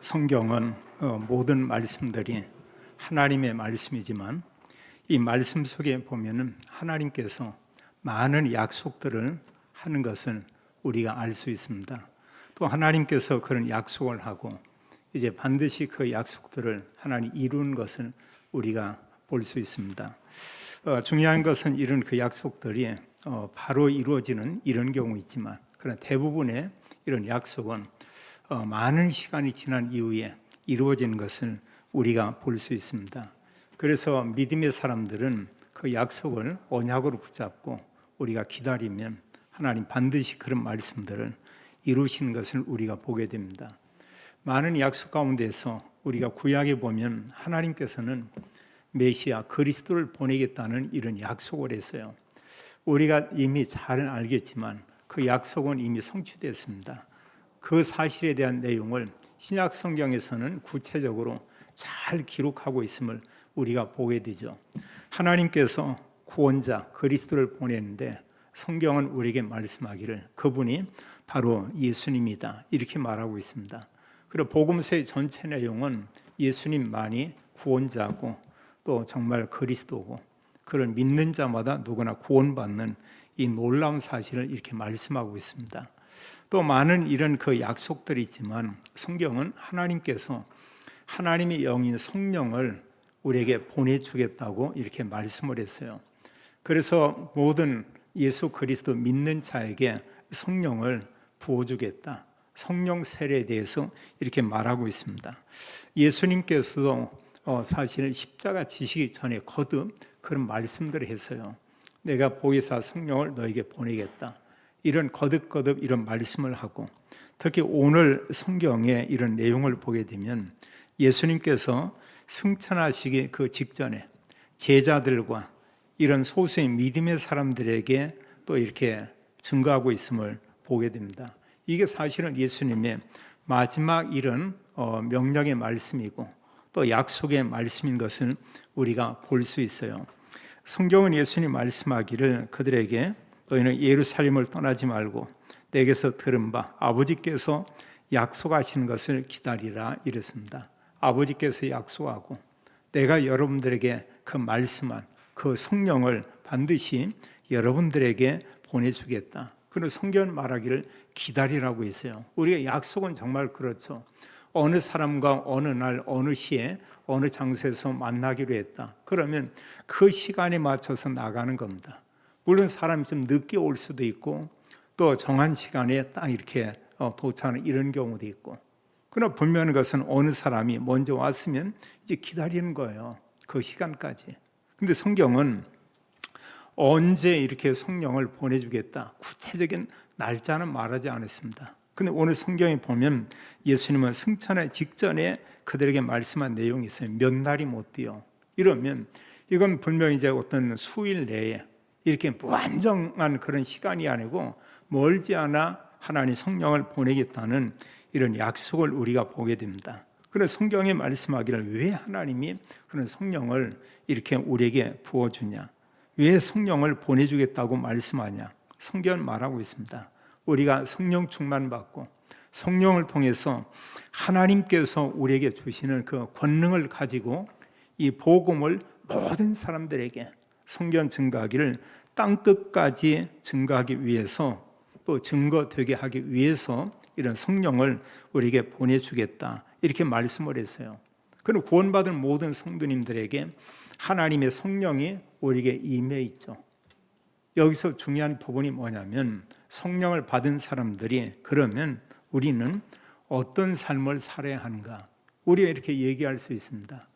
성경은 모든 말씀들이 하나님의 말씀이지만 이 말씀 속에 보면은 하나님께서 많은 약속들을 하는 것을 우리가 알 수 있습니다. 또 하나님께서 그런 약속을 하고 이제 반드시 그 약속들을 하나님 이루는 것을 우리가 볼 수 있습니다. 중요한 것은 이런 그 약속들이 바로 이루어지는 이런 경우 있지만 그러나 대부분의 이런 약속은 많은 시간이 지난 이후에 이루어지는 것을 우리가 볼 수 있습니다. 그래서 믿음의 사람들은 그 약속을 언약으로 붙잡고 우리가 기다리면 하나님 반드시 그런 말씀들을 이루시는 것을 우리가 보게 됩니다. 많은 약속 가운데서 우리가 구약에 보면 하나님께서는 메시아 그리스도를 보내겠다는 이런 약속을 했어요. 우리가 이미 잘 알겠지만 그 약속은 이미 성취됐습니다. 그 사실에 대한 내용을 신약 성경에서는 구체적으로 잘 기록하고 있음을 우리가 보게 되죠. 하나님께서 구원자 그리스도를 보냈는데 성경은 우리에게 말씀하기를 그분이 바로 예수님이다 이렇게 말하고 있습니다. 그리고 복음서의 전체 내용은 예수님만이 구원자고 또 정말 그리스도고 그를 믿는 자마다 누구나 구원받는 이 놀라운 사실을 이렇게 말씀하고 있습니다. 또 많은 이런 그 약속들이 있지만 성경은 하나님께서 하나님의 영인 성령을 우리에게 보내주겠다고 이렇게 말씀을 했어요. 그래서 모든 예수 그리스도 믿는 자에게 성령을 부어주겠다. 성령 세례에 대해서 이렇게 말하고 있습니다. 예수님께서도 사실 십자가 지시기 전에 거듭 그런 말씀들을 했어요. 내가 보혜사 성령을 너에게 보내겠다. 이런 거듭 이런 말씀을 하고 특히 오늘 성경에 이런 내용을 보게 되면 예수님께서 승천하시기 그 직전에 제자들과 이런 소수의 믿음의 사람들에게 또 이렇게 증거하고 있음을 보게 됩니다. 이게 사실은 예수님의 마지막 이런 명령의 말씀이고 또 약속의 말씀인 것을 우리가 볼 수 있어요. 성경은 예수님 말씀하기를 그들에게 너희는 예루살렘을 떠나지 말고 내게서 들은 바 아버지께서 약속하시는 것을 기다리라 이랬습니다. 아버지께서 약속하고 내가 여러분들에게 그 말씀한 그 성령을 반드시 여러분들에게 보내주겠다. 그리고 성경은 말하기를 기다리라고 했어요. 우리의 약속은 정말 그렇죠. 어느 사람과 어느 날 어느 시에 어느 장소에서 만나기로 했다. 그러면 그 시간에 맞춰서 나가는 겁니다. 물론 사람이 좀 늦게 올 수도 있고 또 정한 시간에 딱 이렇게 도착하는 이런 경우도 있고 그러나 분명한 것은 어느 사람이 먼저 왔으면 이제 기다리는 거예요. 그 시간까지. 근데 성경은 언제 이렇게 성령을 보내주겠다 구체적인 날짜는 말하지 않았습니다. 근데 오늘 성경에 보면 예수님은 승천의 직전에 그들에게 말씀한 내용이 있어요. 몇 날이 못 돼요. 이러면 이건 분명히 이제 어떤 수일 내에 이렇게 무한정한 그런 시간이 아니고 멀지 않아 하나님 성령을 보내겠다는 이런 약속을 우리가 보게 됩니다. 그래서 성경에 말씀하기를 왜 하나님이 그런 성령을 이렇게 우리에게 부어주냐? 왜 성령을 보내주겠다고 말씀하냐? 성경은 말하고 있습니다. 우리가 성령 충만받고 성령을 통해서 하나님께서 우리에게 주시는 그 권능을 가지고 이 복음을 모든 사람들에게 성경 증거하기를 땅끝까지 증거하기 위해서 또 증거되게 하기 위해서 이런 성령을 우리에게 보내주겠다 이렇게 말씀을 했어요. 그리고 구원받은 모든 성도님들에게 하나님의 성령이 우리에게 임해 있죠. 여기서 중요한 부분이 뭐냐면 성령을 받은 사람들이 그러면 우리는 어떤 삶을 살아야 하는가 우리가 이렇게 얘기할 수 있습니다.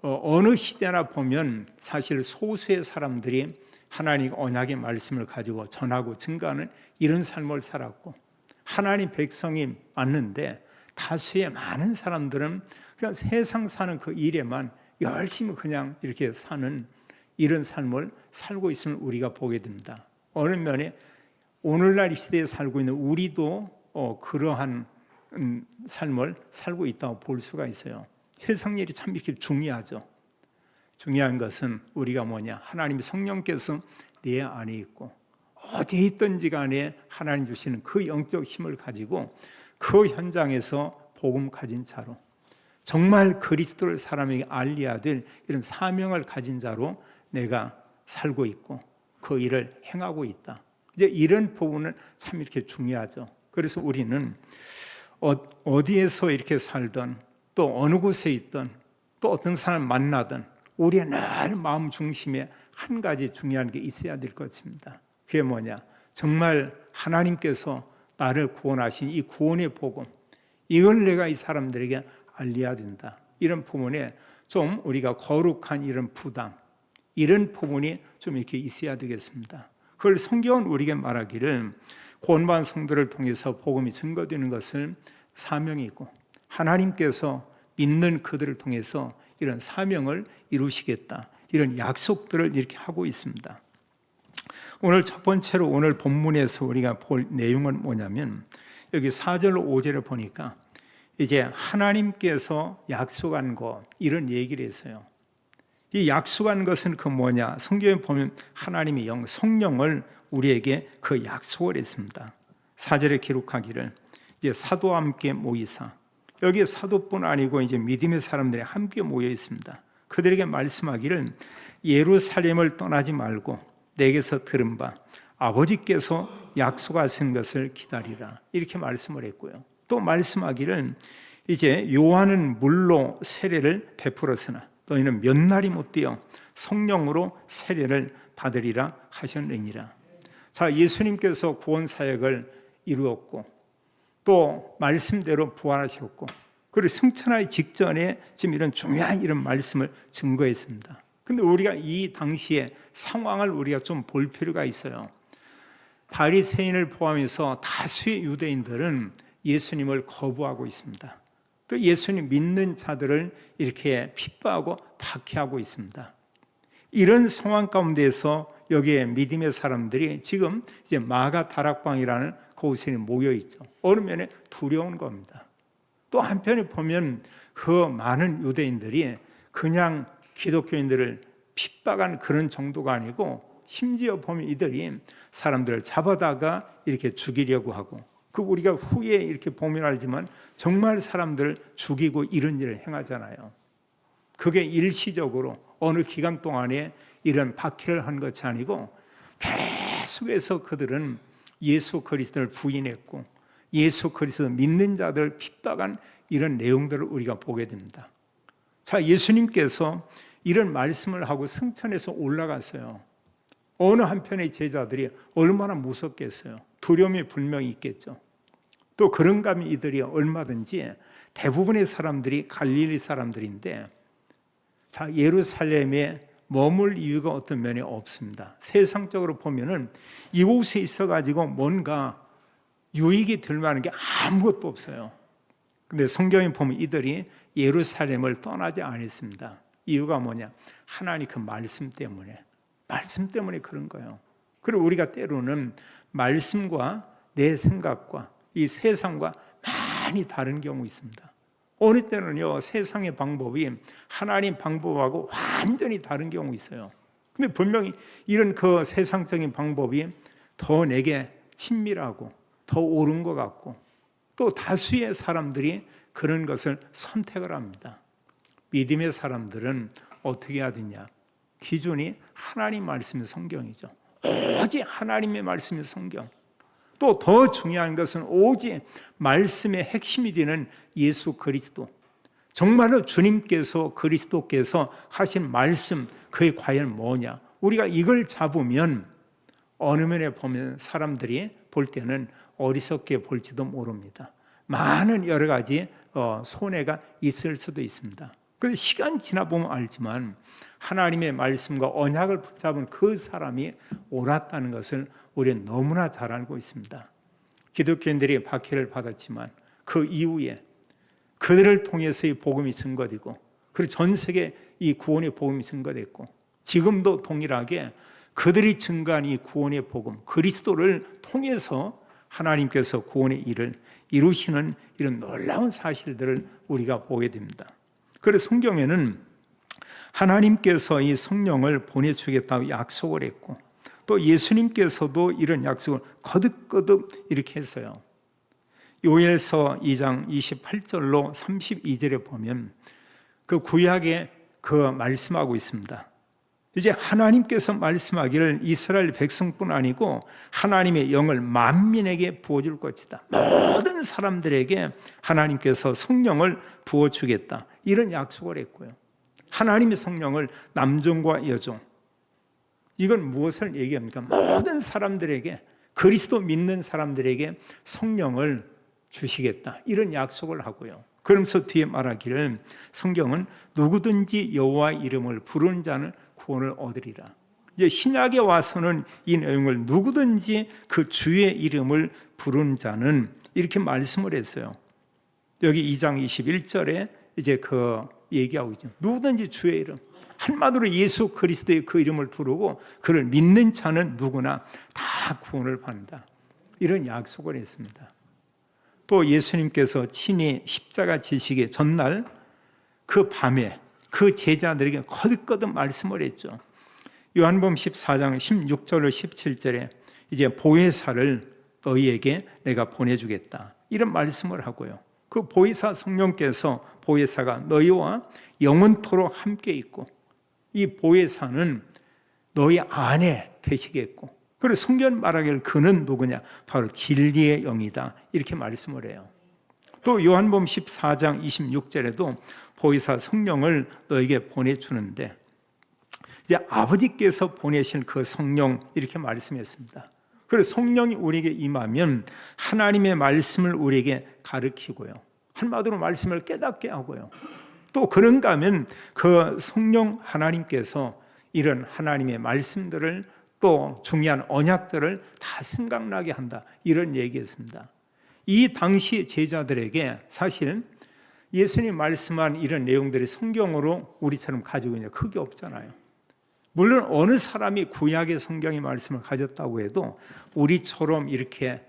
어느 시대나 보면 사실 소수의 사람들이 하나님 언약의 말씀을 가지고 전하고 증거하는 이런 삶을 살았고 하나님 백성이 맞는데 다수의 많은 사람들은 그냥 세상 사는 그 일에만 열심히 그냥 이렇게 사는 이런 삶을 살고 있음을 우리가 보게 됩니다. 어느 면에 오늘날 이 시대에 살고 있는 우리도 그러한 삶을 살고 있다고 볼 수가 있어요. 세상 일이 참 이렇게 중요하죠. 중요한 것은 우리가 뭐냐? 하나님의 성령께서 내 안에 있고 어디에 있든지 간에 하나님 주시는 그 영적 힘을 가지고 그 현장에서 복음 가진 자로, 정말 그리스도를 사람에게 알려야 될 이런 사명을 가진 자로 내가 살고 있고 그 일을 행하고 있다. 이제 이런 부분은 참 이렇게 중요하죠. 그래서 우리는 어디에서 이렇게 살든 또 어느 곳에 있든 또 어떤 사람 만나든 우리의 늘 마음 중심에 한 가지 중요한 게 있어야 될 것입니다. 그게 뭐냐? 정말 하나님께서 나를 구원하신 이 구원의 복음, 이걸 내가 이 사람들에게 알려야 된다. 이런 부분에 좀 우리가 거룩한 이런 부담, 이런 부분이 좀 이렇게 있어야 되겠습니다. 그걸 성경은 우리에게 말하기를 구원받은 성도를 통해서 복음이 증거되는 것을 사명이고 하나님께서 믿는 그들을 통해서 이런 사명을 이루시겠다, 이런 약속들을 이렇게 하고 있습니다. 오늘 첫 번째로 오늘 본문에서 우리가 볼 내용은 뭐냐면 여기 4절 5절에 보니까 이제 하나님께서 약속한 것, 이런 얘기를 했어요. 이 약속한 것은 그 뭐냐? 성경에 보면 하나님의 영, 성령을 우리에게 그 약속을 했습니다. 4절에 기록하기를 이제 사도와 함께 모이사, 여기에 사도뿐 아니고 이제 믿음의 사람들이 함께 모여 있습니다. 그들에게 말씀하기를 예루살렘을 떠나지 말고 내게서 들은 바 아버지께서 약속하신 것을 기다리라, 이렇게 말씀을 했고요. 또 말씀하기를 이제 요한은 물로 세례를 베풀었으나 너희는 몇 날이 못 되어 성령으로 세례를 받으리라 하셨느니라. 자, 예수님께서 구원 사역을 이루었고 또 말씀대로 부활하셨고 그리고 승천하기 직전에 지금 이런 중요한 이런 말씀을 증거했습니다. 근데 우리가 이 당시의 상황을 우리가 좀 볼 필요가 있어요. 바리새인을 포함해서 다수의 유대인들은 예수님을 거부하고 있습니다. 또 예수님 믿는 자들을 이렇게 핍박하고 박해하고 있습니다. 이런 상황 가운데서 여기에 믿음의 사람들이 지금 이제 마가 다락방이라는 곳에 모여 있죠. 어느 면에 두려운 겁니다. 또 한편에 보면 그 많은 유대인들이 그냥 기독교인들을 핍박한 그런 정도가 아니고 심지어 보면 이들이 사람들을 잡아다가 이렇게 죽이려고 하고, 그 우리가 후에 이렇게 보면 알지만 정말 사람들을 죽이고 이런 일을 행하잖아요. 그게 일시적으로 어느 기간 동안에 이런 박해를 한 것이 아니고 계속해서 그들은 예수 그리스도를 부인했고 예수 그리스도 믿는 자들을 핍박한 이런 내용들을 우리가 보게 됩니다. 자, 예수님께서 이런 말씀을 하고 승천해서 올라갔어요. 어느 한편의 제자들이 얼마나 무섭겠어요. 두려움이 분명히 있겠죠. 또 그런가 하면 이들이 얼마든지 대부분의 사람들이 갈릴리 사람들인데, 자, 예루살렘에 머물 이유가 어떤 면에 없습니다. 세상적으로 보면은 이곳에 있어가지고 뭔가 유익이 될 만한 게 아무것도 없어요. 근데 성경에 보면 이들이 예루살렘을 떠나지 않았습니다. 이유가 뭐냐? 하나님 그 말씀 때문에 그런 거예요. 그리고 우리가 때로는 말씀과 내 생각과 이 세상과 많이 다른 경우 있습니다. 어느 때는요, 세상의 방법이 하나님 방법하고 완전히 다른 경우 있어요. 근데 분명히 이런 그 세상적인 방법이 더 내게 친밀하고 더 옳은 것 같고, 또 다수의 사람들이 그런 것을 선택을 합니다. 믿음의 사람들은 어떻게 해야 되냐? 기준이 하나님 말씀의 성경이죠. 오직 하나님의 말씀의 성경. 또 더 중요한 것은 오직 말씀의 핵심이 되는 예수 그리스도. 정말로 주님께서 그리스도께서 하신 말씀, 그게 과연 뭐냐? 우리가 이걸 잡으면 어느 면에 보면 사람들이 볼 때는 어리석게 볼지도 모릅니다. 많은 여러 가지 손해가 있을 수도 있습니다. 그 시간 지나보면 알지만 하나님의 말씀과 언약을 붙잡은 그 사람이 옳았다는 것을 우리는 너무나 잘 알고 있습니다. 기독교인들이 박해를 받았지만 그 이후에 그들을 통해서 이 복음이 증거되고, 그리고 전 세계 이 구원의 복음이 증거됐고, 지금도 동일하게 그들이 증거한 이 구원의 복음, 그리스도를 통해서 하나님께서 구원의 일을 이루시는 이런 놀라운 사실들을 우리가 보게 됩니다. 그래서 성경에는 하나님께서 이 성령을 보내주겠다고 약속을 했고, 또 예수님께서도 이런 약속을 거듭거듭 이렇게 했어요. 요엘서 2장 28절로 32절에 보면 그 구약에 그 말씀하고 있습니다. 이제 하나님께서 말씀하기를 이스라엘 백성뿐 아니고 하나님의 영을 만민에게 부어줄 것이다. 모든 사람들에게 하나님께서 성령을 부어주겠다. 이런 약속을 했고요. 하나님의 성령을 남종과 여종. 이건 무엇을 얘기합니까? 모든 사람들에게, 그리스도 믿는 사람들에게 성령을 주시겠다. 이런 약속을 하고요. 그러면서 뒤에 말하기를 성경은 누구든지 여호와 이름을 부르는 자는 구원을 얻으리라. 이제 신약에 와서는 이 내용을 누구든지 그 주의 이름을 부르는 자는 이렇게 말씀을 했어요. 여기 2장 21절에 이제 그 얘기하고 있죠. 누구든지 주의 이름. 한마디로 예수 그리스도의 그 이름을 부르고 그를 믿는 자는 누구나 다 구원을 받는다. 이런 약속을 했습니다. 또 예수님께서 친히 십자가 지시기 전날 그 밤에 그 제자들에게 거듭거듭 말씀을 했죠. 요한복음 14장 16절로 17절에 이제 보혜사를 너희에게 내가 보내주겠다. 이런 말씀을 하고요. 그 보혜사 성령께서 보혜사가 너희와 영원토록 함께 있고 이 보혜사는 너희 안에 계시겠고 그리고 성경 말하기를 그는 누구냐? 바로 진리의 영이다. 이렇게 말씀을 해요. 또 요한복음 14장 26절에도 보혜사 성령을 너에게 보내주는데 이제 아버지께서 보내신 그 성령 이렇게 말씀했습니다. 그래서 성령이 우리에게 임하면 하나님의 말씀을 우리에게 가르치고요. 한마디로 말씀을 깨닫게 하고요. 또 그런가 하면 그 성령 하나님께서 이런 하나님의 말씀들을 또 중요한 언약들을 다 생각나게 한다. 이런 얘기했습니다. 이 당시 제자들에게 사실 예수님 말씀한 이런 내용들이 성경으로 우리처럼 가지고 있는 게 크게 없잖아요. 물론 어느 사람이 구약의 성경의 말씀을 가졌다고 해도 우리처럼 이렇게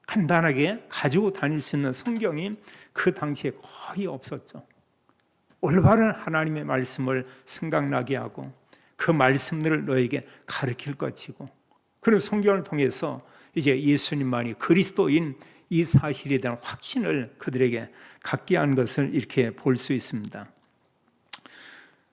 간단하게 가지고 다닐 수 있는 성경이 그 당시에 거의 없었죠. 올바른 하나님의 말씀을 생각나게 하고 그 말씀들을 너에게 가르칠 것이고 그런 성경을 통해서 이제 예수님만이 그리스도인 이 사실에 대한 확신을 그들에게 갖게 한 것을 이렇게 볼 수 있습니다.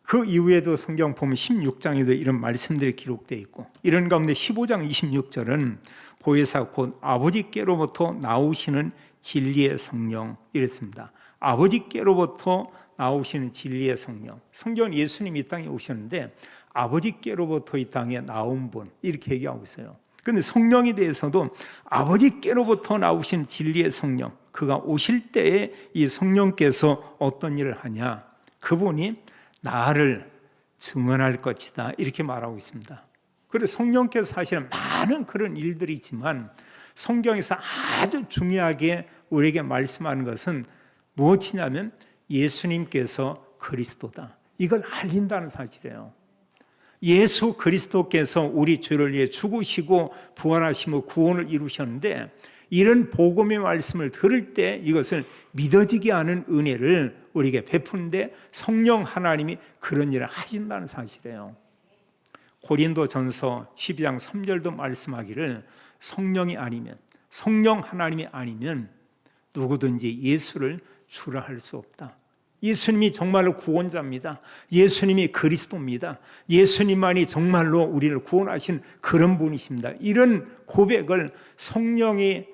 그 이후에도 성경 보면 16장에도 이런 말씀들이 기록되어 있고 이런 가운데 15장 26절은 보혜사 곧 아버지께로부터 나오시는 진리의 성령 이랬습니다. 아버지께로부터 나오시는 진리의 성령. 성경은 예수님이 이 땅에 오셨는데 아버지께로부터 이 땅에 나온 분 이렇게 얘기하고 있어요. 그런데 성령에 대해서도 아버지께로부터 나오신 진리의 성령, 그가 오실 때에 이 성령께서 어떤 일을 하냐? 그분이 나를 증언할 것이다 이렇게 말하고 있습니다. 그래서 성령께서 사실은 많은 그런 일들이 있지만 성경에서 아주 중요하게 우리에게 말씀하는 것은 무엇이냐면 예수님께서 그리스도다. 이걸 알린다는 사실이에요. 예수 그리스도께서 우리 죄를 위해 죽으시고 부활하시며 구원을 이루셨는데 이런 복음의 말씀을 들을 때 이것을 믿어지게 하는 은혜를 우리에게 베푸는데 성령 하나님이 그런 일을 하신다는 사실이에요. 고린도전서 12장 3절도 말씀하기를 성령이 아니면 성령 하나님이 아니면 누구든지 예수를 주라 할 수 없다. 예수님이 정말로 구원자입니다. 예수님이 그리스도입니다. 예수님만이 정말로 우리를 구원하신 그런 분이십니다. 이런 고백을 성령이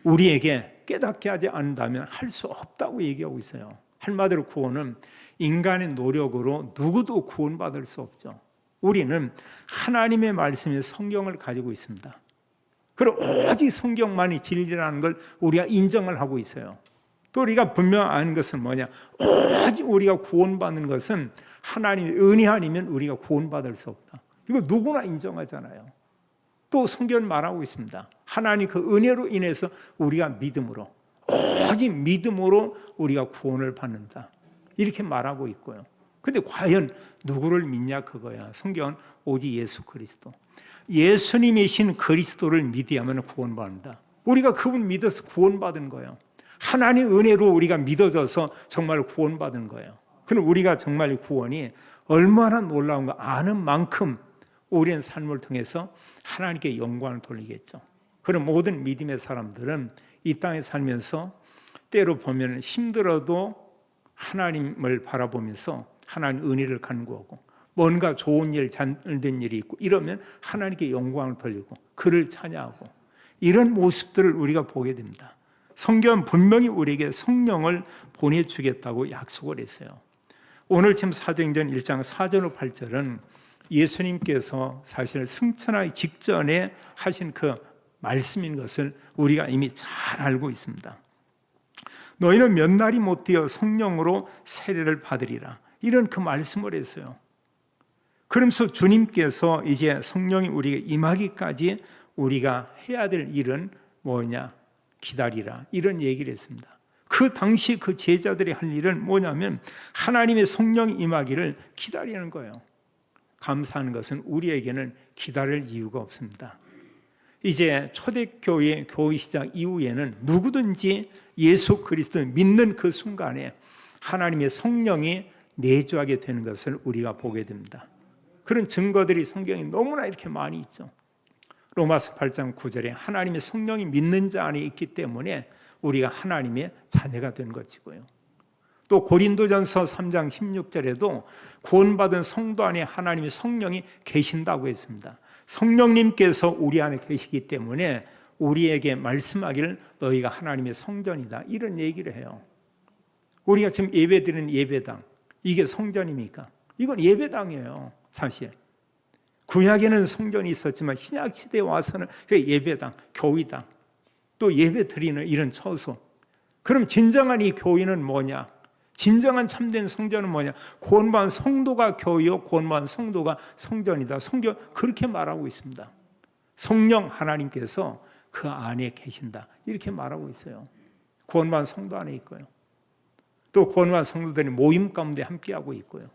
우리에게 깨닫게 하지 않는다면 할 수 없다고 얘기하고 있어요. 한마디로 구원은 인간의 노력으로 누구도 구원받을 수 없죠. 우리는 하나님의 말씀의 성경을 가지고 있습니다. 그리고 오직 성경만이 진리라는 걸 우리가 인정을 하고 있어요. 또 우리가 분명 아는 것은 뭐냐? 오직 우리가 구원받는 것은 하나님의 은혜 아니면 우리가 구원받을 수 없다. 이거 누구나 인정하잖아요. 또 성경은 말하고 있습니다. 하나님 그 은혜로 인해서 우리가 믿음으로 오직 믿음으로 우리가 구원을 받는다. 이렇게 말하고 있고요. 근데 과연 누구를 믿냐 그거야. 성경은 오직 예수 그리스도. 예수님이신 그리스도를 믿어야만 구원받는다. 우리가 그분 믿어서 구원받은 거예요. 하나님의 은혜로 우리가 믿어져서 정말 구원받은 거예요. 그럼 우리가 정말 구원이 얼마나 놀라운가 아는 만큼 우리의 삶을 통해서 하나님께 영광을 돌리겠죠. 그런 모든 믿음의 사람들은 이 땅에 살면서 때로 보면 힘들어도 하나님을 바라보면서 하나님 은혜를 간구하고 뭔가 좋은 일, 잘된 일이 있고 이러면 하나님께 영광을 돌리고 그를 찬양하고 이런 모습들을 우리가 보게 됩니다. 성경은 분명히 우리에게 성령을 보내주겠다고 약속을 했어요. 오늘 지금 사도행전 1장 4절 8절은 예수님께서 사실 승천하기 직전에 하신 그 말씀인 것을 우리가 이미 잘 알고 있습니다. 너희는 몇 날이 못 되어 성령으로 세례를 받으리라. 이런 그 말씀을 했어요. 그러면서 주님께서 이제 성령이 우리에게 임하기까지 우리가 해야 될 일은 뭐냐? 기다리라. 이런 얘기를 했습니다. 그 당시 그 제자들이 할 일은 뭐냐면 하나님의 성령이 임하기를 기다리는 거예요. 감사하는 것은 우리에게는 기다릴 이유가 없습니다. 이제 초대교회 교회 시작 이후에는 누구든지 예수 그리스도를 믿는 그 순간에 하나님의 성령이 내주하게 되는 것을 우리가 보게 됩니다. 그런 증거들이 성경에 너무나 이렇게 많이 있죠. 로마서 8장 9절에 하나님의 성령이 믿는 자 안에 있기 때문에 우리가 하나님의 자녀가 된 것이고요. 또 고린도전서 3장 16절에도 구원받은 성도 안에 하나님의 성령이 계신다고 했습니다. 성령님께서 우리 안에 계시기 때문에 우리에게 말씀하기를 너희가 하나님의 성전이다 이런 얘기를 해요. 우리가 지금 예배드리는 예배당 이게 성전입니까? 이건 예배당이에요. 사실 구약에는 성전이 있었지만 신약 시대에 와서는 예배당, 교회당 또 예배 드리는 이런 처소. 그럼 진정한 이 교회는 뭐냐? 진정한 참된 성전은 뭐냐? 구원받은 성도가 교회요, 구원받은 성도가 성전이다. 성경 그렇게 말하고 있습니다. 성령 하나님께서 그 안에 계신다 이렇게 말하고 있어요. 구원받은 성도 안에 있고요. 또 구원받은 성도들이 모임 가운데 함께하고 있고요.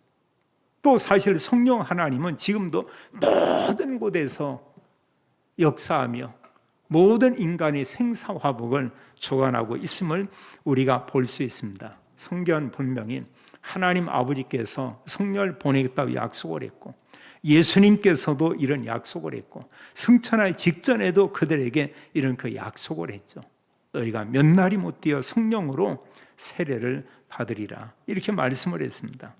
또 사실 성령 하나님은 지금도 모든 곳에서 역사하며 모든 인간의 생사화복을 주관하고 있음을 우리가 볼 수 있습니다. 성경 분명히 하나님 아버지께서 성령을 보내겠다고 약속을 했고 예수님께서도 이런 약속을 했고 승천하기 직전에도 그들에게 이런 그 약속을 했죠. 너희가 몇 날이 못 되어 성령으로 세례를 받으리라 이렇게 말씀을 했습니다.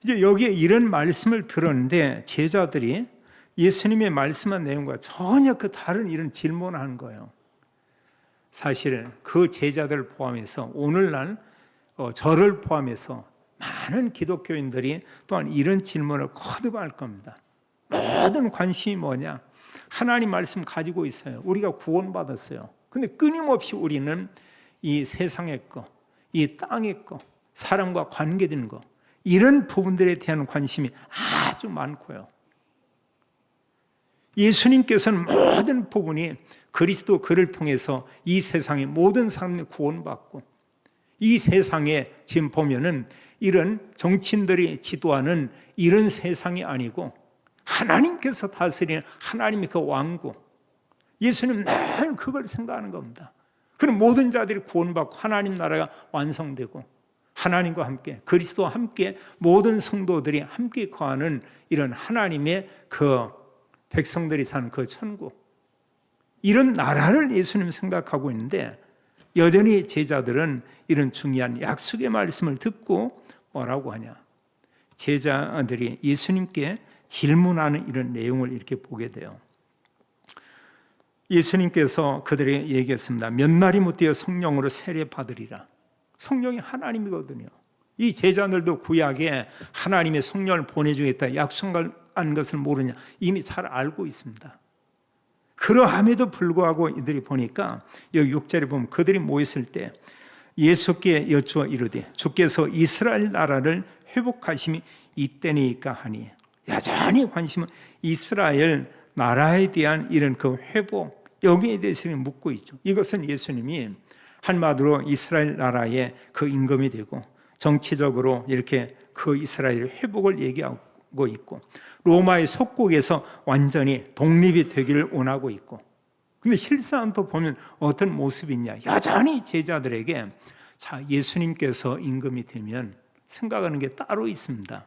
이제 여기에 이런 말씀을 들었는데 제자들이 예수님의 말씀한 내용과 전혀 그 다른 이런 질문을 하는 거예요. 사실 그 제자들을 포함해서 오늘날 저를 포함해서 많은 기독교인들이 또한 이런 질문을 거듭할 겁니다. 모든 관심이 뭐냐? 하나님 말씀 가지고 있어요. 우리가 구원받았어요. 근데 끊임없이 우리는 이 세상의 거, 이 땅의 거, 사람과 관계되는 거 이런 부분들에 대한 관심이 아주 많고요. 예수님께서는 모든 부분이 그리스도 그를 통해서 이 세상의 모든 사람들이 구원받고 이 세상에 지금 보면은 이런 정치인들이 지도하는 이런 세상이 아니고 하나님께서 다스리는 하나님의 그 왕국 예수님 늘 그걸 생각하는 겁니다. 그럼 모든 자들이 구원받고 하나님 나라가 완성되고 하나님과 함께 그리스도와 함께 모든 성도들이 함께 거하는 이런 하나님의 그 백성들이 사는 그 천국 이런 나라를 예수님 생각하고 있는데 여전히 제자들은 이런 중요한 약속의 말씀을 듣고 뭐라고 하냐? 제자들이 예수님께 질문하는 이런 내용을 이렇게 보게 돼요. 예수님께서 그들에게 얘기했습니다. 몇 날이 못 되어 성령으로 세례 받으리라. 성령이 하나님이거든요. 이 제자들도 구약에 하나님의 성령을 보내주겠다 약속한 것을 모르냐? 이미 잘 알고 있습니다. 그러함에도 불구하고 이들이 보니까 여기 6절에 보면 그들이 모였을 때 예수께 여쭈어 이르되 주께서 이스라엘 나라를 회복하심이 이때니까 하니 여전히 관심은 이스라엘 나라에 대한 이런 그 회복 여기에 대해서는 묻고 있죠. 이것은 예수님이 한마디로 이스라엘 나라의 그 임금이 되고 정치적으로 이렇게 그 이스라엘 회복을 얘기하고 있고 로마의 속국에서 완전히 독립이 되기를 원하고 있고 근데 실상 또 보면 어떤 모습이 있냐 여전히 제자들에게 자 예수님께서 임금이 되면 생각하는 게 따로 있습니다.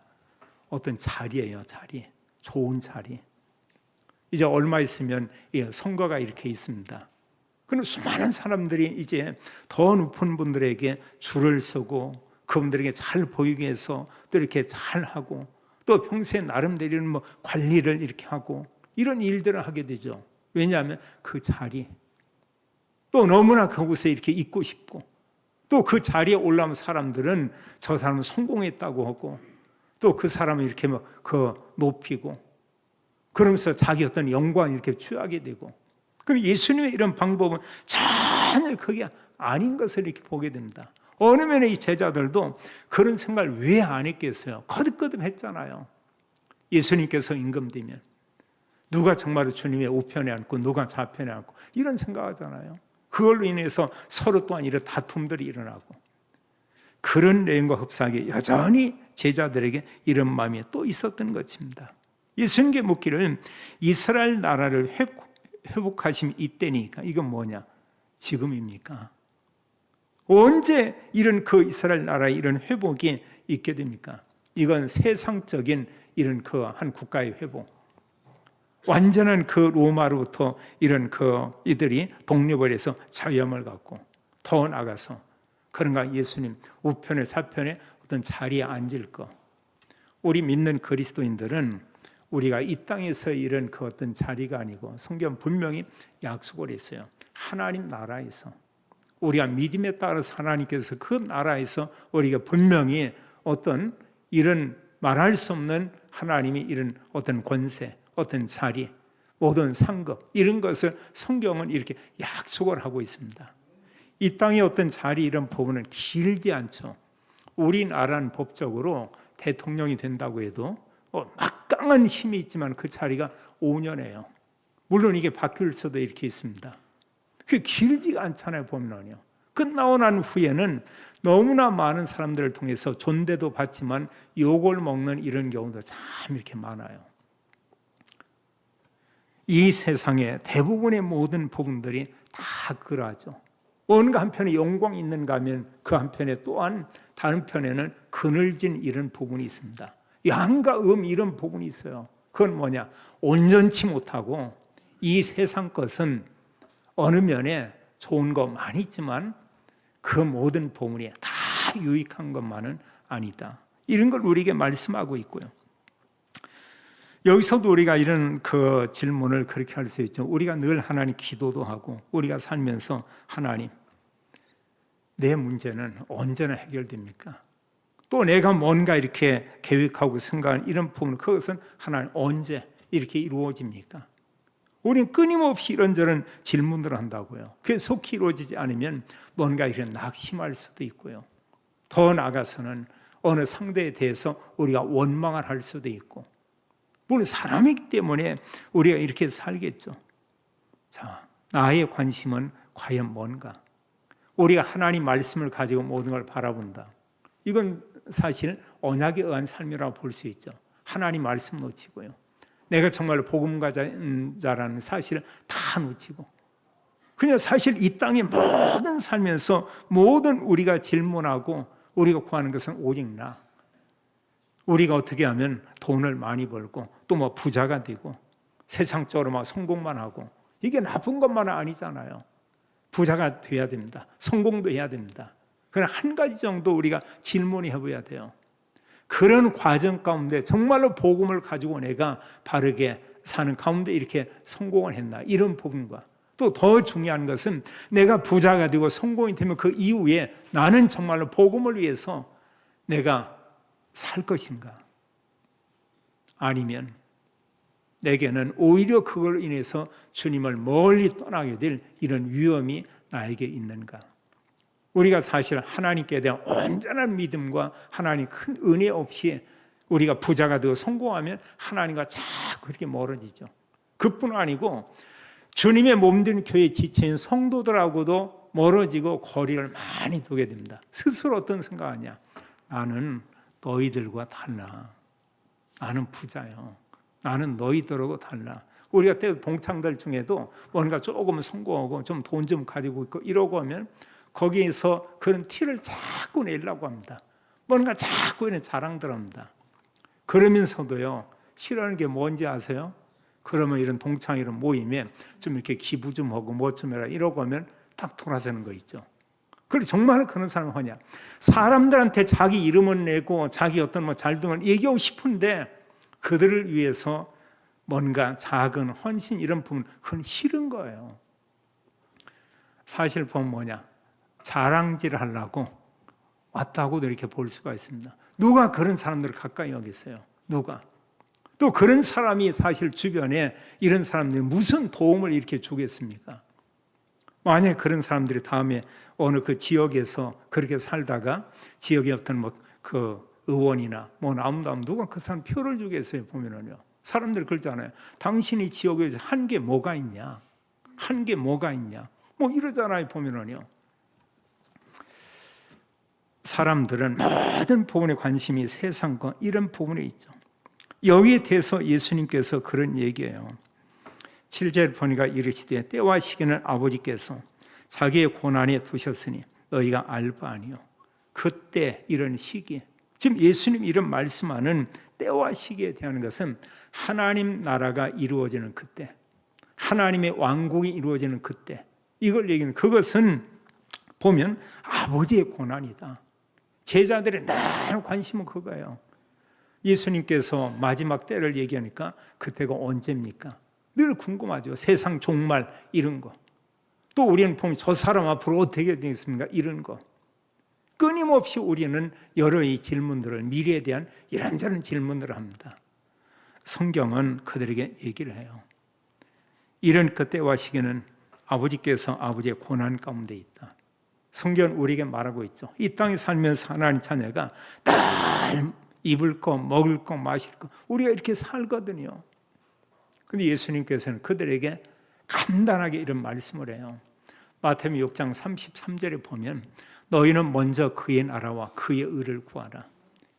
어떤 자리예요. 자리 좋은 자리 이제 얼마 있으면 선거가 이렇게 있습니다. 그럼 수많은 사람들이 이제 더 높은 분들에게 줄을 서고 그분들에게 잘 보이기 위해서 또 이렇게 잘 하고 또 평소에 나름대로는 뭐 관리를 이렇게 하고 이런 일들을 하게 되죠. 왜냐하면 그 자리, 또 너무나 그곳에 이렇게 있고 싶고 또 그 자리에 올라온 사람들은 저 사람은 성공했다고 하고 또 그 사람을 이렇게 뭐 높이고 그러면서 자기 어떤 영광을 이렇게 취하게 되고, 그럼 예수님의 이런 방법은 전혀 그게 아닌 것을 이렇게 보게 됩니다. 어느 면에 이 제자들도 그런 생각을 왜 안 했겠어요? 거듭거듭 했잖아요. 예수님께서 임금되면 누가 정말로 주님의 우편에 앉고 누가 좌편에 앉고 이런 생각하잖아요. 그걸로 인해서 서로 또한 이런 다툼들이 일어나고, 그런 내용과 흡사하게 여전히 제자들에게 이런 마음이 또 있었던 것입니다. 예수님께 묻기를 이스라엘 나라를 회복하심 이때니까 이건 뭐냐? 지금입니까? 언제 이런 그 이스라엘 나라의 이런 회복이 있게 됩니까? 이건 세상적인 이런 그 한 국가의 회복, 완전한 그 로마로부터 이런 그 이들이 독립을 해서 자유함을 갖고 더 나가서 그런가 예수님 우편에 좌편에 어떤 자리에 앉을 것. 우리 믿는 그리스도인들은 우리가 이 땅에서 이런 그 어떤 자리가 아니고 성경 분명히 약속을 했어요. 하나님 나라에서 우리가 믿음에 따라서 하나님께서 그 나라에서 우리가 분명히 어떤 이런 말할 수 없는 하나님이 이런 어떤 권세, 어떤 자리, 모든 상급 이런 것을 성경은 이렇게 약속을 하고 있습니다. 이 땅의 어떤 자리 이런 부분은 길지 않죠. 우리나라는 법적으로 대통령이 된다고 해도 막강한 힘이 있지만 그 자리가 5년이에요. 물론 이게 바뀔 수도 이렇게 있습니다. 그게 길지가 않잖아요. 보면요. 끝나고 난 후에는 너무나 많은 사람들을 통해서 존대도 받지만 욕을 먹는 이런 경우도 참 이렇게 많아요. 이 세상의 대부분의 모든 부분들이 다 그러하죠. 어느 한편에 영광이 있는가 하면 그 한편에 또한 다른 편에는 그늘진 이런 부분이 있습니다. 양과 이런 부분이 있어요. 그건 뭐냐? 온전치 못하고 이 세상 것은 어느 면에 좋은 거 많이 있지만 그 모든 부분이 다 유익한 것만은 아니다. 이런 걸 우리에게 말씀하고 있고요. 여기서도 우리가 이런 그 질문을 그렇게 할 수 있죠. 우리가 늘 하나님 기도도 하고 우리가 살면서 하나님, 내 문제는 언제나 해결됩니까? 또 내가 뭔가 이렇게 계획하고 생각하는 이런 부분, 그것은 하나님 언제 이렇게 이루어집니까? 우리는 끊임없이 이런저런 질문들을 한다고요. 그게 속히 이루어지지 않으면 뭔가 이렇게 낙심할 수도 있고요. 더 나아가서는 어느 상대에 대해서 우리가 원망을 할 수도 있고, 물론 사람이기 때문에 우리가 이렇게 살겠죠. 자, 나의 관심은 과연 뭔가? 우리가 하나님 말씀을 가지고 모든 걸 바라본다. 이건 사실 언약에 의한 삶이라고 볼 수 있죠. 하나님 말씀 놓치고요. 내가 정말 복음가자라는 사실을 다 놓치고 그냥 사실 이 땅의 모든 살면서 모든 우리가 질문하고 우리가 구하는 것은 오직 나. 우리가 어떻게 하면 돈을 많이 벌고 또 뭐 부자가 되고 세상적으로 막 성공만 하고, 이게 나쁜 것만은 아니잖아요. 부자가 돼야 됩니다. 성공도 해야 됩니다. 그러나 한 가지 정도 우리가 질문을 해봐야 돼요. 그런 과정 가운데 정말로 복음을 가지고 내가 바르게 사는 가운데 이렇게 성공을 했나, 이런 부분과 또 더 중요한 것은 내가 부자가 되고 성공이 되면 그 이후에 나는 정말로 복음을 위해서 내가 살 것인가, 아니면 내게는 오히려 그걸 인해서 주님을 멀리 떠나게 될 이런 위험이 나에게 있는가. 우리가 사실 하나님께 대한 온전한 믿음과 하나님 큰 은혜 없이 우리가 부자가 되어 성공하면 하나님과 자꾸 이렇게 멀어지죠. 그뿐 아니고 주님의 몸된 교회 지체인 성도들하고도 멀어지고 거리를 많이 두게 됩니다. 스스로 어떤 생각하냐? 나는 너희들과 달라. 나는 부자요. 나는 너희들하고 달라. 우리가 때 동창들 중에도 뭔가 조금 성공하고 좀 돈 좀 가지고 있고 이러고 하면 거기에서 그런 티를 자꾸 내려고 합니다. 뭔가 자꾸 이런 자랑들 합니다. 그러면서도요, 싫어하는 게 뭔지 아세요? 그러면 이런 동창 이런 모임에 좀 이렇게 기부 좀 하고 뭐 좀 해라 이러고 하면 딱 돌아서는 거 있죠. 그래 정말 그런 사람은 하냐? 사람들한테 자기 이름을 내고 자기 어떤 뭐 잘등을 얘기하고 싶은데 그들을 위해서 뭔가 작은 헌신 이런 부분 그건 싫은 거예요. 사실 보면 뭐냐? 자랑질을 하려고 왔다고도 이렇게 볼 수가 있습니다. 누가 그런 사람들을 가까이 여기세요? 누가? 또 그런 사람이 사실 주변에 이런 사람들이 무슨 도움을 이렇게 주겠습니까? 만약에 그런 사람들이 다음에 어느 그 지역에서 그렇게 살다가 지역의 어떤 뭐 그 의원이나 뭐 아무도 누가 그 사람 표를 주겠어요? 보면은요. 사람들이 그러잖아요. 당신이 지역에서 한 게 뭐가 있냐? 한 게 뭐가 있냐? 뭐 이러잖아요. 보면은요. 사람들은 모든 부분에 관심이 세상과 이런 부분에 있죠. 여기에 대해서 예수님께서 그런 얘기예요. 7절 보니까 이르시되 때와 시기는 아버지께서 자기의 고난에 두셨으니 너희가 알 바 아니요. 그때 이런 시기. 지금 예수님 이런 말씀하는 때와 시기에 대한 것은 하나님 나라가 이루어지는 그때, 하나님의 왕국이 이루어지는 그때, 이걸 얘기하는 그것은 보면 아버지의 고난이다. 제자들의 늘 관심은 그거예요. 예수님께서 마지막 때를 얘기하니까 그때가 언제입니까? 늘 궁금하죠. 세상 종말 이런 거. 또 우리는 보면 저 사람 앞으로 어떻게 되겠습니까? 이런 거. 끊임없이 우리는 여러 이 질문들을 미래에 대한 이런저런 질문들을 합니다. 성경은 그들에게 얘기를 해요. 이런 그때와 시기는 아버지께서 아버지의 고난 가운데 있다. 성경은 우리에게 말하고 있죠. 이 땅에 살면서 하나님 자녀가 늘 입을 거, 먹을 거, 마실 거 우리가 이렇게 살거든요. 근데 예수님께서는 그들에게 간단하게 이런 말씀을 해요. 마태복음 6장 33절에 보면 너희는 먼저 그의 나라와 그의 의를 구하라.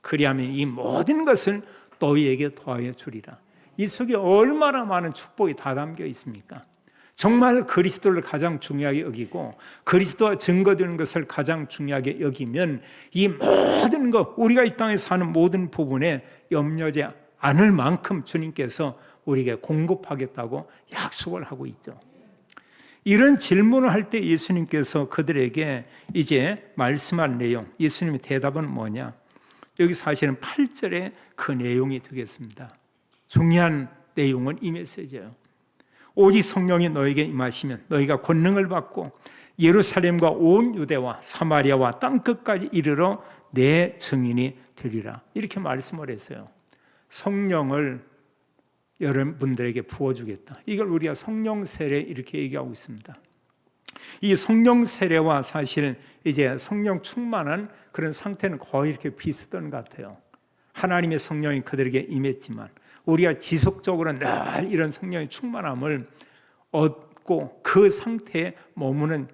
그리하면 이 모든 것을 너희에게 더하여 주리라. 이 속에 얼마나 많은 축복이 다 담겨 있습니까? 정말 그리스도를 가장 중요하게 여기고 그리스도와 증거되는 것을 가장 중요하게 여기면 이 모든 것, 우리가 이 땅에 사는 모든 부분에 염려하지 않을 만큼 주님께서 우리에게 공급하겠다고 약속을 하고 있죠. 이런 질문을 할 때 예수님께서 그들에게 이제 말씀한 내용, 예수님의 대답은 뭐냐? 여기 사실은 8절에 그 내용이 되겠습니다. 중요한 내용은 이 메시지예요. 오직 성령이 너에게 임하시면 너희가 권능을 받고 예루살렘과 온 유대와 사마리아와 땅끝까지 이르러 내 증인이 되리라. 이렇게 말씀을 했어요. 성령을 여러분들에게 부어주겠다. 이걸 우리가 성령 세례 이렇게 얘기하고 있습니다. 이 성령 세례와 사실 이제 성령 충만한 그런 상태는 거의 이렇게 비슷한 것 같아요. 하나님의 성령이 그들에게 임했지만 우리가 지속적으로 늘 이런 성령의 충만함을 얻고 그 상태에 머무는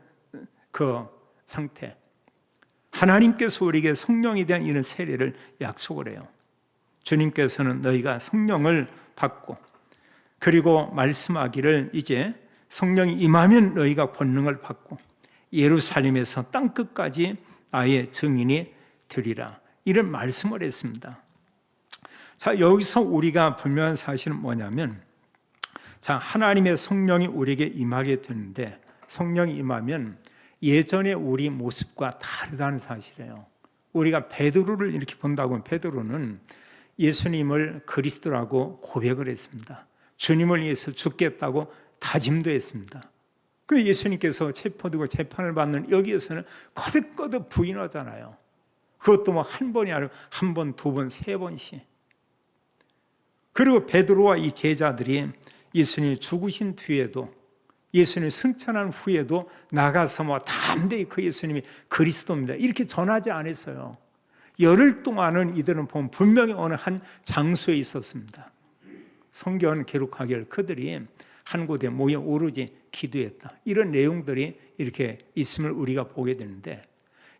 그 상태. 하나님께서 우리에게 성령에 대한 이런 세례를 약속을 해요. 주님께서는 너희가 성령을 받고 그리고 말씀하기를 이제 성령이 임하면 너희가 권능을 받고 예루살렘에서 땅끝까지 나의 증인이 되리라. 이런 말씀을 했습니다. 자, 여기서 우리가 분명한 사실은 뭐냐면 자, 하나님의 성령이 우리에게 임하게 되는데 성령이 임하면 예전의 우리 모습과 다르다는 사실이에요. 우리가 베드로를 이렇게 본다고 하면 베드로는 예수님을 그리스도라고 고백을 했습니다. 주님을 위해서 죽겠다고 다짐도 했습니다. 그 예수님께서 체포되고 재판을 받는 여기에서는 거듭거듭 부인하잖아요. 그것도 뭐 한 번이 아니라 한 번, 두 번, 세 번씩. 그리고 베드로와 이 제자들이 예수님이 죽으신 뒤에도 예수님을 승천한 후에도 나가서 뭐 담대히 그 예수님이 그리스도입니다 이렇게 전하지 않았어요. 열흘 동안은 이들은 보면 분명히 어느 한 장소에 있었습니다. 성경은 기록하기를 그들이 한 곳에 모여 오로지 기도했다. 이런 내용들이 이렇게 있음을 우리가 보게 되는데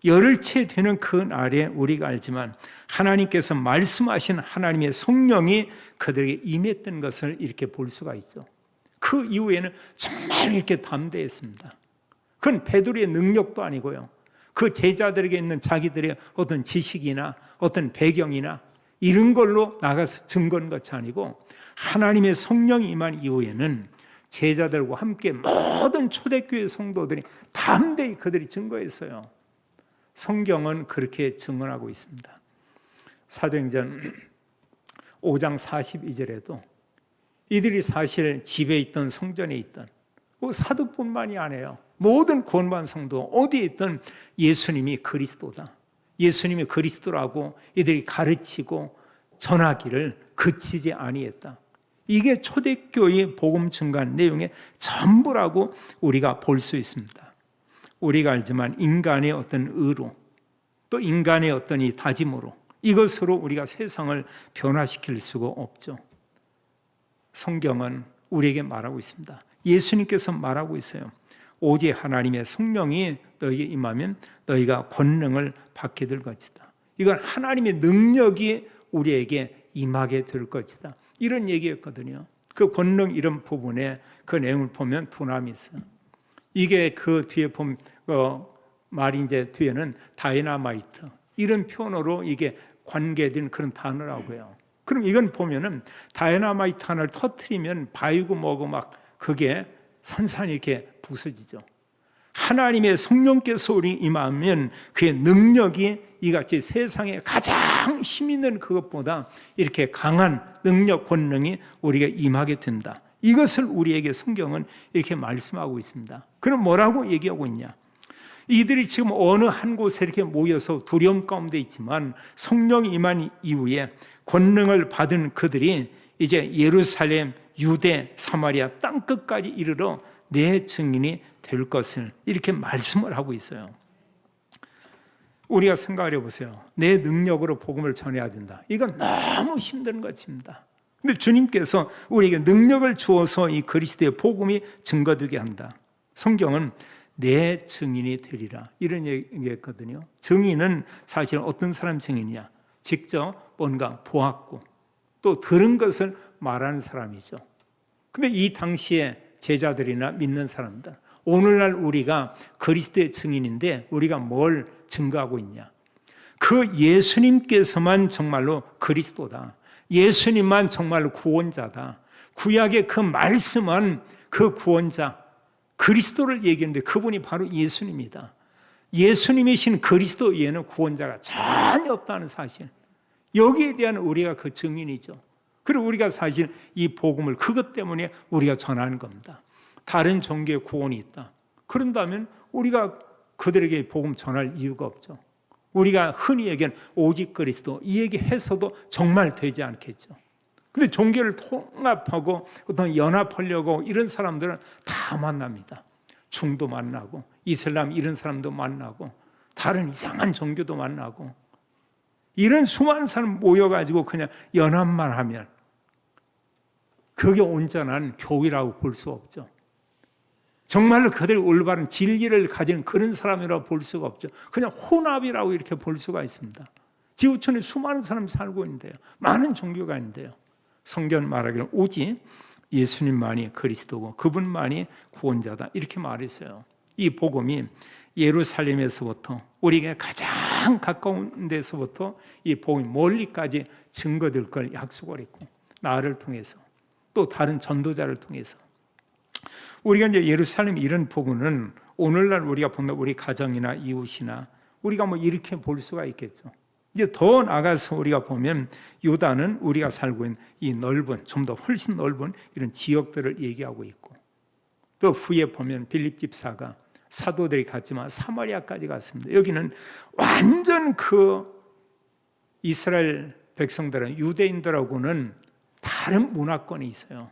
열흘째 되는 그 날에 우리가 알지만 하나님께서 말씀하신 하나님의 성령이 그들에게 임했던 것을 이렇게 볼 수가 있죠. 그 이후에는 정말 이렇게 담대했습니다. 그건 베드로의 능력도 아니고요. 그 제자들에게 있는 자기들의 어떤 지식이나 어떤 배경이나 이런 걸로 나가서 증거한 것이 아니고 하나님의 성령이 임한 이후에는 제자들과 함께 모든 초대교회 성도들이 담대히 그들이 증거했어요. 성경은 그렇게 증언하고 있습니다. 사도행전 5장 42절에도 이들이 사실 집에 있던 성전에 있던 사도뿐만이 아니에요. 모든 구원받은 성도 어디에 있던 예수님이 그리스도다, 예수님이 그리스도라고 이들이 가르치고 전하기를 그치지 아니했다. 이게 초대교회의 복음 증거한 내용의 전부라고 우리가 볼 수 있습니다. 우리가 알지만 인간의 어떤 의로 또 인간의 어떤 이 다짐으로 이것으로 우리가 세상을 변화시킬 수가 없죠. 성경은 우리에게 말하고 있습니다. 예수님께서 말하고 있어요. 오직 하나님의 성령이 너희에게 임하면 너희가 권능을 받게 될 것이다. 이건 하나님의 능력이 우리에게 임하게 될 것이다. 이런 얘기였거든요. 그 권능 이런 부분에 그 내용을 보면 두나미 있어요. 이게 그 뒤에 보면 말이 이제 뒤에는 다이너마이트 이런 표현으로 이게 관계된 그런 단어라고 해요. 그럼 이건 보면은 다이너마이트 하나를 터뜨리면 바위고 뭐고 막 그게 산산이 이렇게 부서지죠. 하나님의 성령께서 우리 임하면 그의 능력이 이같이 세상에 가장 힘 있는 그것보다 이렇게 강한 능력, 권능이 우리가 임하게 된다. 이것을 우리에게 성경은 이렇게 말씀하고 있습니다. 그럼 뭐라고 얘기하고 있냐? 이들이 지금 어느 한 곳에 이렇게 모여서 두려움 가운데 있지만 성령이 임한 이후에 권능을 받은 그들이 이제 예루살렘, 유대, 사마리아 땅끝까지 이르러 내 증인이 될 것을 이렇게 말씀을 하고 있어요. 우리가 생각해 보세요. 내 능력으로 복음을 전해야 된다. 이건 너무 힘든 것입니다. 근데 주님께서 우리에게 능력을 주어서 이 그리스도의 복음이 증거되게 한다. 성경은 내 증인이 되리라 이런 얘기했거든요. 증인은 사실 어떤 사람 증인이냐? 직접 뭔가 보았고 또 들은 것을 말하는 사람이죠. 근데 이 당시에 제자들이나 믿는 사람들, 오늘날 우리가 그리스도의 증인인데 우리가 뭘 증거하고 있냐? 그 예수님께서만 정말로 그리스도다. 예수님만 정말로 구원자다. 구약의 그 말씀은 그 구원자 그리스도를 얘기했는데 그분이 바로 예수님이다. 예수님이신 그리스도 외에는 구원자가 전혀 없다는 사실, 여기에 대한 우리가 그 증인이죠. 그리고 우리가 사실 이 복음을 그것 때문에 우리가 전하는 겁니다. 다른 종교의 구원이 있다. 그런다면 우리가 그들에게 복음 전할 이유가 없죠. 우리가 흔히 얘기하는 오직 그리스도 이 얘기해서도 정말 되지 않겠죠. 근데 종교를 통합하고 어떤 연합하려고 이런 사람들은 다 만납니다. 중도 만나고 이슬람 이런 사람도 만나고 다른 이상한 종교도 만나고 이런 수많은 사람 모여가지고 그냥 연합만 하면 그게 온전한 교회라고 볼 수 없죠. 정말로 그들이 올바른 진리를 가진 그런 사람이라고 볼 수가 없죠. 그냥 혼합이라고 이렇게 볼 수가 있습니다. 지구촌에 수많은 사람이 살고 있는데요. 많은 종교가 있는데요. 성경 말하기를 오직 예수님만이 그리스도고 그분만이 구원자다 이렇게 말했어요. 이 복음이 예루살렘에서부터 우리에게 가장 가까운 데서부터 이 복음이 멀리까지 증거될 걸 약속을 했고 나를 통해서 또 다른 전도자를 통해서 우리가 이제 예루살렘 이런 부분은 오늘날 우리가 본다 우리 가정이나 이웃이나 우리가 뭐 이렇게 볼 수가 있겠죠. 이제 더 나가서 우리가 보면 유다는 우리가 살고 있는 이 넓은 좀 더 훨씬 넓은 이런 지역들을 얘기하고 있고 또 후에 보면 빌립 집사가 사도들이 갔지만 사마리아까지 갔습니다. 여기는 완전 그 이스라엘 백성들은 유대인들하고는 다른 문화권이 있어요.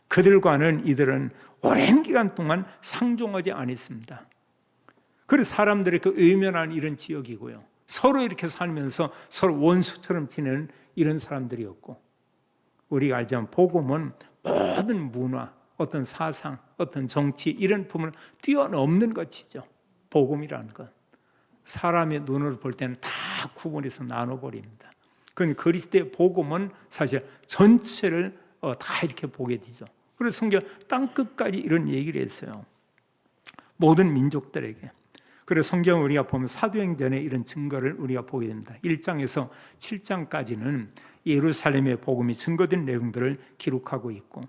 그들과는 이들은 오랜 기간 동안 상종하지 않았습니다. 그래서 사람들이 그 의면한 이런 지역이고요. 서로 이렇게 살면서 서로 원수처럼 지내는 이런 사람들이었고 우리가 알지만 복음은 모든 문화, 어떤 사상, 어떤 정치 이런 부분을 뛰어넘는 것이죠. 복음이라는 것. 사람의 눈으로 볼 때는 다 구분해서 나눠버립니다. 그건 그리스도의 복음은 사실 전체를 다 이렇게 보게 되죠. 그래서 성경 땅끝까지 이런 얘기를 했어요. 모든 민족들에게. 그래서 성경 우리가 보면 사도행전에 이런 증거를 우리가 보게 됩니다. 1장에서 7장까지는 예루살렘의 복음이 증거된 내용들을 기록하고 있고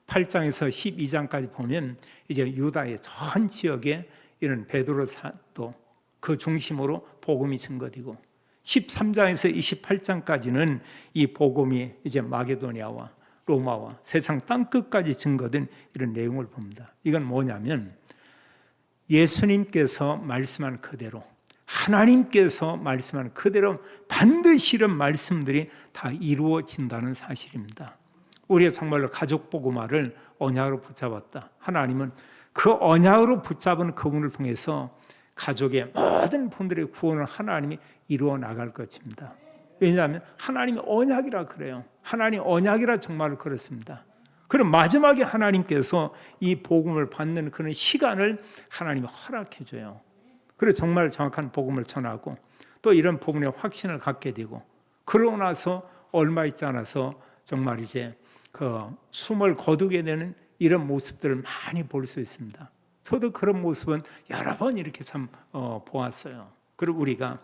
8장에서 12장까지 보면 이제 유다의 전 지역에 이런 베드로 사도 그 중심으로 복음이 증거되고 13장에서 28장까지는 이 복음이 이제 마게도니아와 로마와 세상 땅끝까지 증거된 이런 내용을 봅니다. 이건 뭐냐면 예수님께서 말씀한 그대로 하나님께서 말씀한 그대로 반드시 이런 말씀들이 다 이루어진다는 사실입니다. 우리가 정말로 가족 복음화를 언약으로 붙잡았다. 하나님은 그 언약으로 붙잡은 그분을 통해서 가족의 모든 분들의 구원을 하나님이 이루어 나갈 것입니다. 왜냐하면 하나님이 언약이라 그래요. 하나님 언약이라 정말 그렇습니다. 그럼 마지막에 하나님께서 이 복음을 받는 그런 시간을 하나님이 허락해 줘요. 그래서 정말 정확한 복음을 전하고 또 이런 복음의 확신을 갖게 되고 그러고 나서 얼마 있지 않아서 정말 이제 그 숨을 거두게 되는 이런 모습들을 많이 볼 수 있습니다. 저도 그런 모습은 여러 번 이렇게 참 보았어요. 그리고 우리가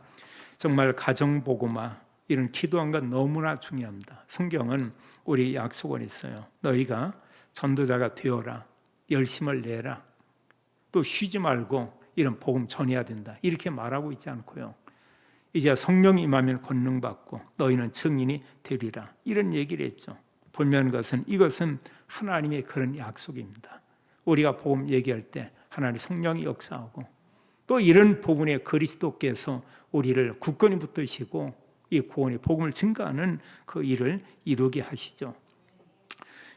정말 가정 복음화 이런 기도한 건 너무나 중요합니다. 성경은 우리 약속을 했어요. 너희가 전도자가 되어라. 열심을 내라. 또 쉬지 말고 이런 복음 전해야 된다. 이렇게 말하고 있지 않고요. 이제 성령이 임하면 권능받고 너희는 증인이 되리라. 이런 얘기를 했죠. 보면 이것은 하나님의 그런 약속입니다. 우리가 복음 얘기할 때 하나님 성령이 역사하고 또 이런 부분에 그리스도께서 우리를 굳건히 붙드시고 이 구원의 복음을 증거하는 그 일을 이루게 하시죠.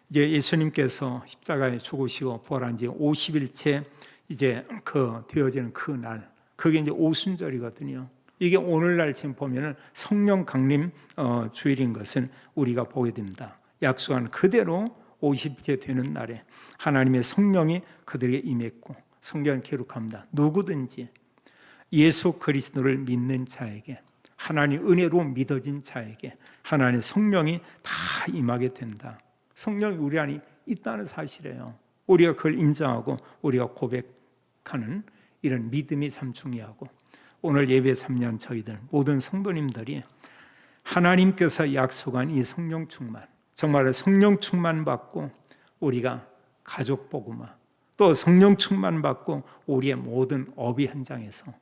이제 예수님께서 십자가에 죽으시고 부활한 지 50일째 이제 되어지는 그 날, 그게 이제 오순절이거든요. 이게 오늘날 지금 보면은 성령 강림 주일인 것은 우리가 보게 됩니다. 약속한 그대로 50째 되는 날에 하나님의 성령이 그들에게 임했고 성경은 기록합니다. 누구든지 예수 그리스도를 믿는 자에게 하나님 은혜로 믿어진 자에게 하나님의 성령이 다 임하게 된다. 성령이 우리 안에 있다는 사실이에요. 우리가 그걸 인정하고 우리가 고백하는 이런 믿음이 참 중요하고 오늘 예배 참여한 저희들 모든 성도님들이 하나님께서 약속한 이 성령 충만 정말 성령 충만 받고 우리가 가족 복음화 또 성령 충만 받고 우리의 모든 업의 현장에서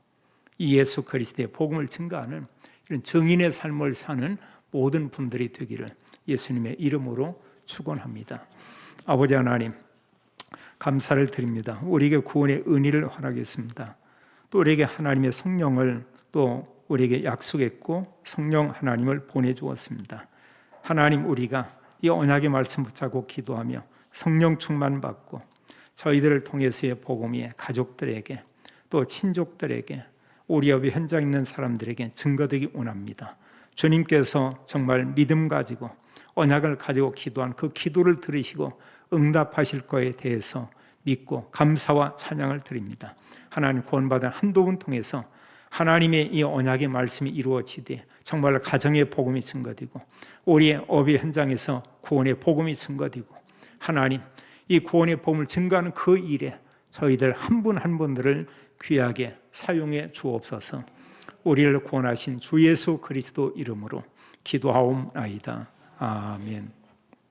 이 예수 그리스도의 복음을 증거하는 이런 증인의 삶을 사는 모든 분들이 되기를 예수님의 이름으로 축원합니다. 아버지 하나님 감사를 드립니다. 우리에게 구원의 은혜를 허락했습니다. 또 우리에게 하나님의 성령을 또 우리에게 약속했고 성령 하나님을 보내주었습니다. 하나님 우리가 이 언약의 말씀 붙잡고 기도하며 성령 충만 받고 저희들을 통해서의 복음이 가족들에게 또 친족들에게 우리 옆에 현장에 있는 사람들에게 증거되기 원합니다. 주님께서 정말 믿음 가지고 언약을 가지고 기도한 그 기도를 들으시고 응답하실 거에 대해서 믿고 감사와 찬양을 드립니다. 하나님 구원받은 한동훈 통해서 하나님의 이 언약의 말씀이 이루어지되 정말 가정의 복음이 증거되고 우리의 업의 현장에서 구원의 복음이 증거되고 하나님 이 구원의 복음을 증거하는 그 일에 저희들 한 분 한 분들을 귀하게 사용해 주옵소서. 우리를 구원하신 주 예수 그리스도 이름으로 기도하옵나이다. 아멘.